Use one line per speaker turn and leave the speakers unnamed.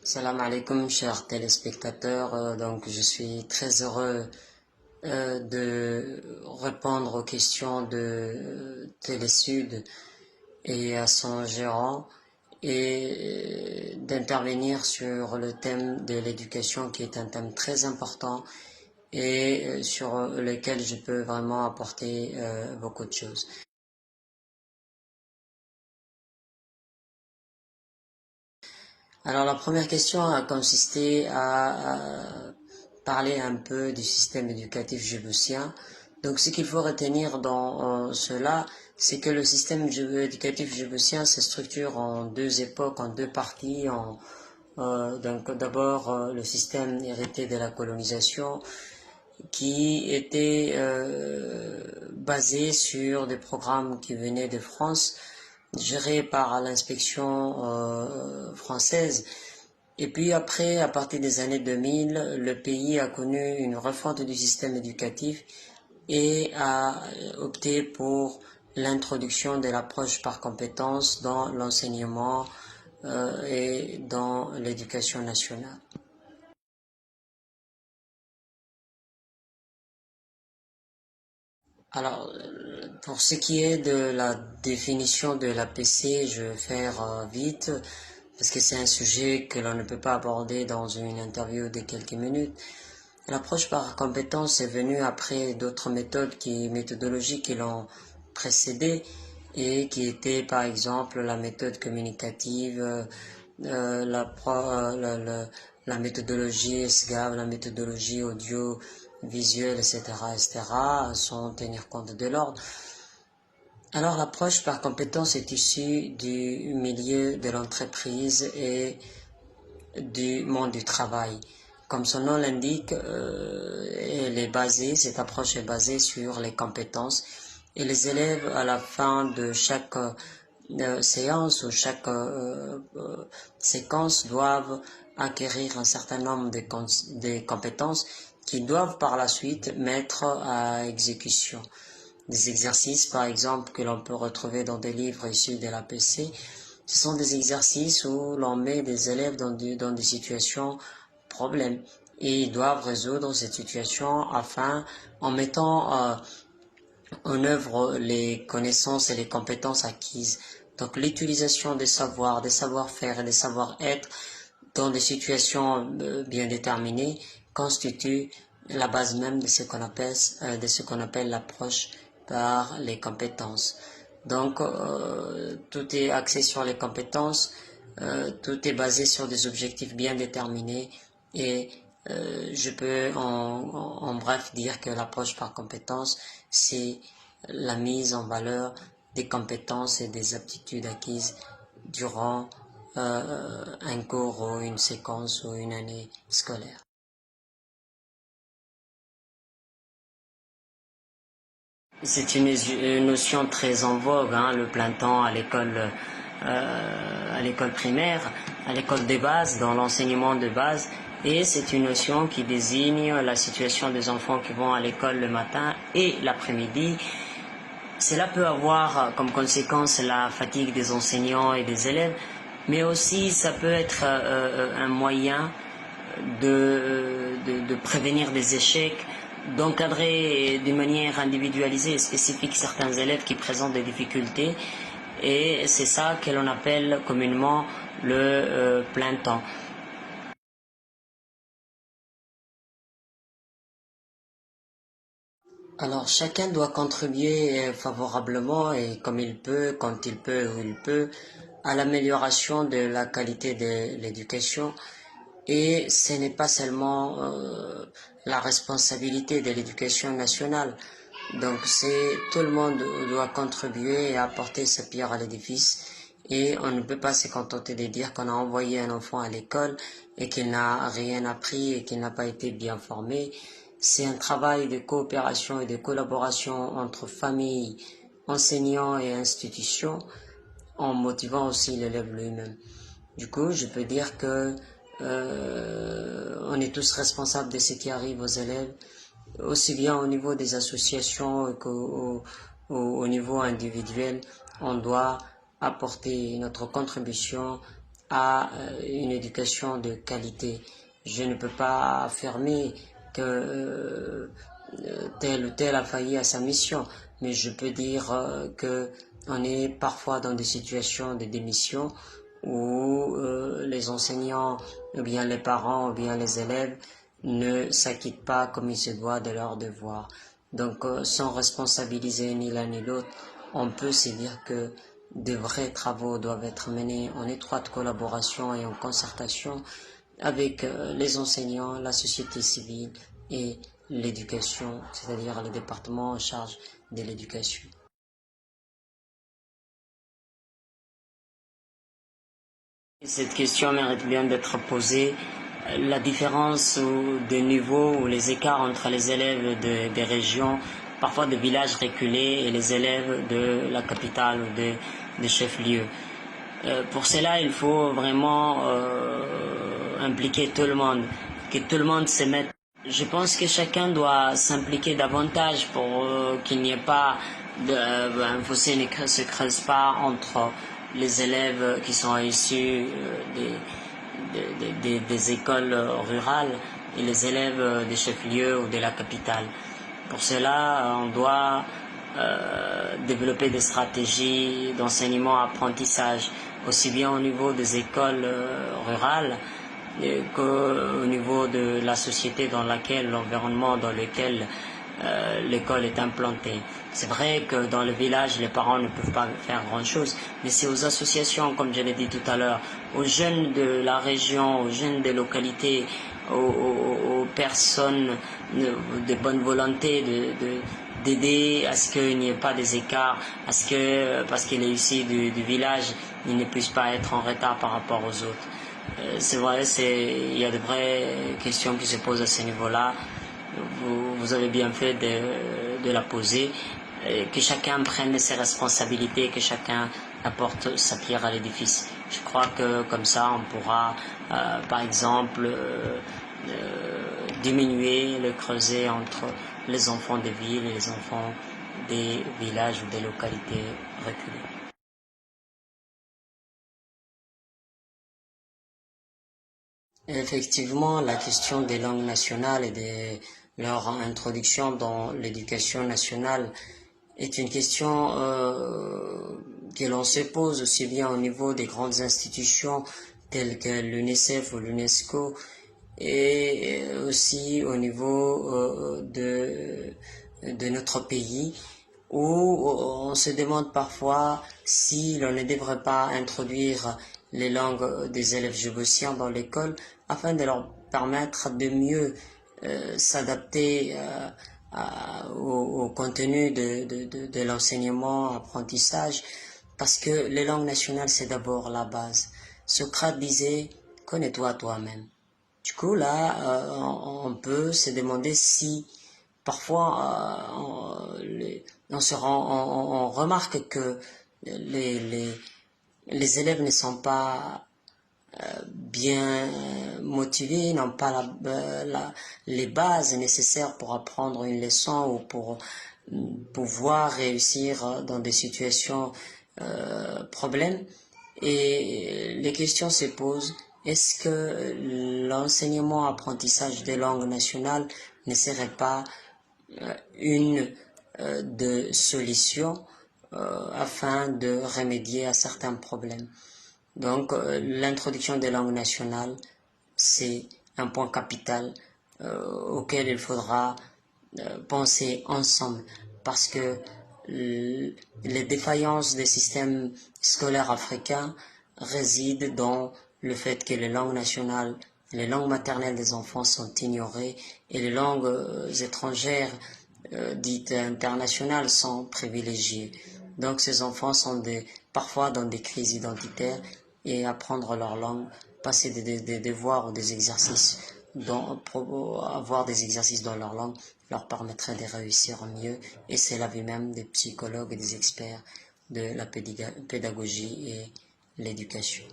Salam alaikum, chers téléspectateurs. Donc, je suis très heureux de répondre aux questions de Télésud et à son gérant et d'intervenir sur le thème de l'éducation qui est un thème très important et sur lequel je peux vraiment apporter beaucoup de choses. Alors la première question a consisté à parler un peu du système éducatif djiboutien. Donc ce qu'il faut retenir dans cela, c'est que le système éducatif djiboutien se structure en deux époques, en deux parties. Donc d'abord le système hérité de la colonisation qui était basé sur des programmes qui venaient de France, gérés par l'inspection française. Et puis après, à partir des années 2000, le pays a connu une refonte du système éducatif et a opté pour l'introduction de l'approche par compétences dans l'enseignement et dans l'éducation nationale. Alors, pour ce qui est de la définition de l'APC, je vais faire vite, parce que c'est un sujet que l'on ne peut pas aborder dans une interview de quelques minutes. L'approche par compétence est venue après d'autres méthodologies qui l'ont précédé et qui étaient par exemple la méthode communicative, la méthodologie SGAV, la méthodologie audio-visuelle, etc., sans tenir compte de l'ordre. Alors l'approche par compétence est issue du milieu de l'entreprise et du monde du travail. Comme son nom l'indique, cette approche est basée sur les compétences et les élèves à la fin de chaque séance ou chaque séquence doivent acquérir un certain nombre de compétences qu'ils doivent par la suite mettre à exécution. Des exercices, par exemple, que l'on peut retrouver dans des livres issus de l'APC, ce sont des exercices où l'on met des élèves dans des situations problèmes et ils doivent résoudre cette situation en mettant en œuvre les connaissances et les compétences acquises. Donc l'utilisation des savoirs, des savoir-faire et des savoir-être dans des situations bien déterminées constitue la base même de ce qu'on appelle l'approche par les compétences. Donc tout est axé sur les compétences, tout est basé sur des objectifs bien déterminés et je peux en bref dire que l'approche par compétences, c'est la mise en valeur des compétences et des aptitudes acquises durant un cours ou une séquence ou une année scolaire. C'est une notion très en vogue, hein, le plein temps à l'école primaire, à l'école des bases, dans l'enseignement de base. Et c'est une notion qui désigne la situation des enfants qui vont à l'école le matin et l'après-midi. Cela peut avoir comme conséquence la fatigue des enseignants et des élèves, mais aussi ça peut être un moyen de prévenir des échecs, d'encadrer d'une manière individualisée et spécifique certains élèves qui présentent des difficultés. Et c'est ça que l'on appelle communément le plein temps. Alors chacun doit contribuer favorablement et comme il peut, quand il peut, où il peut, à l'amélioration de la qualité de l'éducation. Et ce n'est pas seulement la responsabilité de l'éducation nationale. Donc tout le monde doit contribuer et apporter sa pierre à l'édifice. Et on ne peut pas se contenter de dire qu'on a envoyé un enfant à l'école et qu'il n'a rien appris et qu'il n'a pas été bien formé. C'est un travail de coopération et de collaboration entre familles, enseignants et institutions, en motivant aussi l'élève lui-même. Du coup, je peux dire que on est tous responsables de ce qui arrive aux élèves, aussi bien au niveau des associations qu'au niveau individuel. On doit apporter notre contribution à une éducation de qualité. Je ne peux pas affirmer que tel ou tel a failli à sa mission, mais je peux dire que on est parfois dans des situations de démission où les enseignants, ou bien les parents, ou bien les élèves ne s'acquittent pas comme il se doit de leurs devoirs. Donc, sans responsabiliser ni l'un ni l'autre, on peut se dire que de vrais travaux doivent être menés en étroite collaboration et en concertation avec les enseignants, la société civile et l'éducation, c'est-à-dire le département en charge de l'éducation. Cette question mérite bien d'être posée. La différence de niveau ou les écarts entre les élèves des régions, parfois de villages reculés, et les élèves de la capitale ou des chefs-lieux. Pour cela, il faut vraiment impliquer tout le monde, que tout le monde se mette. Je pense que chacun doit s'impliquer davantage pour qu'il n'y ait pas un fossé ne se creuse pas entre les élèves qui sont issus des écoles rurales et les élèves des chefs-lieux ou de la capitale. Pour cela, on doit développer des stratégies d'enseignement-apprentissage, aussi bien au niveau des écoles rurales qu'au niveau de la société dans laquelle, l'environnement dans lequel l'école est implantée. C'est vrai que dans le village, les parents ne peuvent pas faire grand-chose, mais c'est aux associations, comme je l'ai dit tout à l'heure, aux jeunes de la région, aux jeunes des localités, aux personnes de bonne volonté d'aider à ce qu'il n'y ait pas des écarts, à ce que, parce qu'il est ici du village, il ne puisse pas être en retard par rapport aux autres. C'est vrai, il y a de vraies questions qui se posent à ce niveau-là. Vous avez bien fait de la poser. Que chacun prenne ses responsabilités, que chacun apporte sa pierre à l'édifice. Je crois que comme ça, on pourra, par exemple, diminuer le creuset entre les enfants des villes et les enfants des villages ou des localités reculées. Effectivement, la question des langues nationales et de leur introduction dans l'éducation nationale est une question que l'on se pose aussi bien au niveau des grandes institutions telles que l'UNICEF ou l'UNESCO et aussi au niveau de notre pays où on se demande parfois si l'on ne devrait pas introduire les langues des élèves djiboutiens dans l'école afin de leur permettre de mieux s'adapter au contenu de l'enseignement, apprentissage, parce que les langues nationales, c'est d'abord la base. Socrate disait, connais-toi toi-même. Du coup, là, on peut se demander si parfois on remarque que les élèves ne sont pas bien motivés, n'ont pas les bases nécessaires pour apprendre une leçon ou pour pouvoir réussir dans des situations problèmes. Et les questions se posent, est-ce que l'enseignement-apprentissage des langues nationales ne serait pas une de solutions afin de remédier à certains problèmes? Donc, l'introduction des langues nationales, c'est un point capital auquel il faudra penser ensemble parce que les défaillances des systèmes scolaires africains résident dans le fait que les langues nationales, les langues maternelles des enfants sont ignorées et les langues étrangères dites internationales sont privilégiées. Donc ces enfants sont parfois dans des crises identitaires et apprendre leur langue, passer des devoirs ou des exercices, avoir des exercices dans leur langue leur permettrait de réussir mieux et c'est l'avis même des psychologues et des experts de la pédagogie et l'éducation.